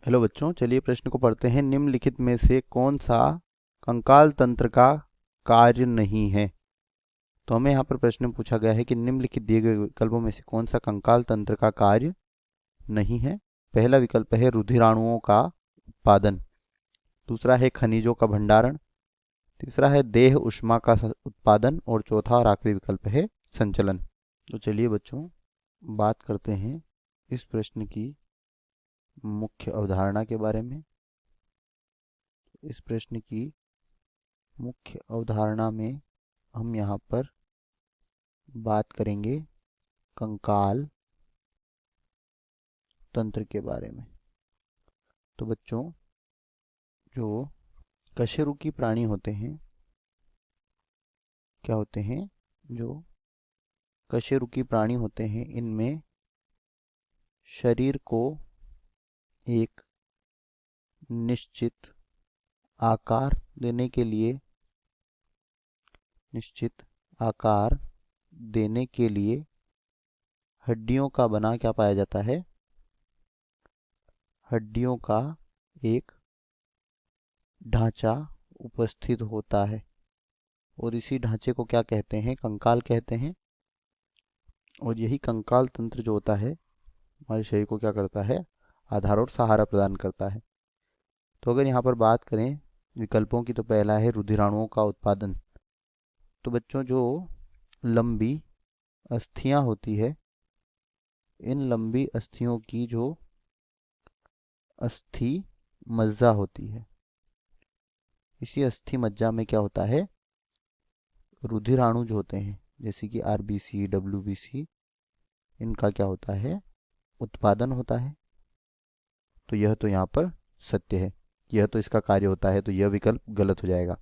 Hello बच्चों, चलिए प्रश्न को पढ़ते हैं। निम्नलिखित में से कौन सा कंकाल तंत्र का कार्य नहीं है? तो हमें यहाँ पर प्रश्न में पूछा गया है कि निम्नलिखित दिए गए विकल्पों में से कौन सा कंकाल तंत्र का कार्य नहीं है। पहला विकल्प है रुधिराणुओं का उत्पादन, दूसरा है खनिजों का भंडारण, तीसरा है देह उष्मा का उत्पादन और चौथा और आखिरी विकल्प है संचलन। तो चलिए बच्चों बात करते हैं इस प्रश्न की मुख्य अवधारणा के बारे में। इस प्रश्न की मुख्य अवधारणा में हम यहाँ पर बात करेंगे कंकाल तंत्र के बारे में। तो बच्चों, जो कशेरुकी प्राणी होते हैं, क्या होते हैं? जो कशेरुकी प्राणी होते हैं, इनमें शरीर को एक निश्चित आकार देने के लिए निश्चित आकार देने के लिए हड्डियों का बना क्या पाया जाता है? हड्डियों का एक ढांचा उपस्थित होता है और इसी ढांचे को क्या कहते हैं? कंकाल कहते हैं। और यही कंकाल तंत्र जो होता है हमारे शरीर को क्या करता है? आधार और सहारा प्रदान करता है। तो अगर यहाँ पर बात करें विकल्पों की, तो पहला है रुधिराणुओं का उत्पादन। तो बच्चों, जो लंबी अस्थियां होती है, इन लंबी अस्थियों की जो अस्थि मज्जा होती है, इसी अस्थि मज्जा में क्या होता है? रुधिराणु जो होते हैं, जैसे कि आरबीसी, डब्ल्यूबीसी, इनका क्या होता है? उत्पादन होता है। तो यह तो यहाँ पर सत्य है, यह तो इसका कार्य होता है, तो यह विकल्प गलत हो जाएगा।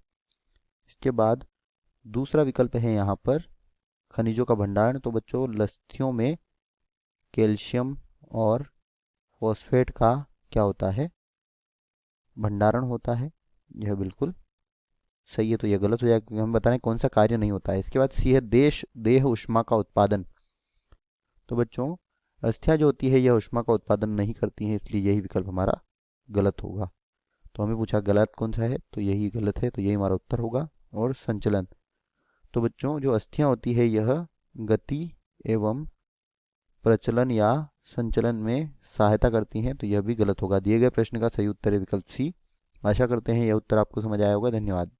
इसके बाद दूसरा विकल्प है यहाँ पर खनिजों का भंडारण। तो बच्चों, लस्थियों में कैल्शियम और फॉस्फेट का क्या होता है? भंडारण होता है। यह बिल्कुल सही है, तो यह गलत हो जाएगा क्योंकि हम बता रहे हैं कौन सा कार्य नहीं होता है। इसके बाद सी है देह उष्मा का उत्पादन। तो बच्चों, अस्थियां जो होती है यह उष्मा का उत्पादन नहीं करती हैं, इसलिए यही विकल्प हमारा गलत होगा। तो हमें पूछा गलत कौन सा है, तो यही गलत है, तो यही हमारा उत्तर होगा। और संचलन, तो बच्चों जो अस्थियां होती है यह गति एवं प्रचलन या संचलन में सहायता करती हैं, तो यह भी गलत होगा। दिए गए प्रश्न का सही उत्तर है विकल्प सी। आशा करते हैं यह उत्तर आपको समझ आया होगा। धन्यवाद।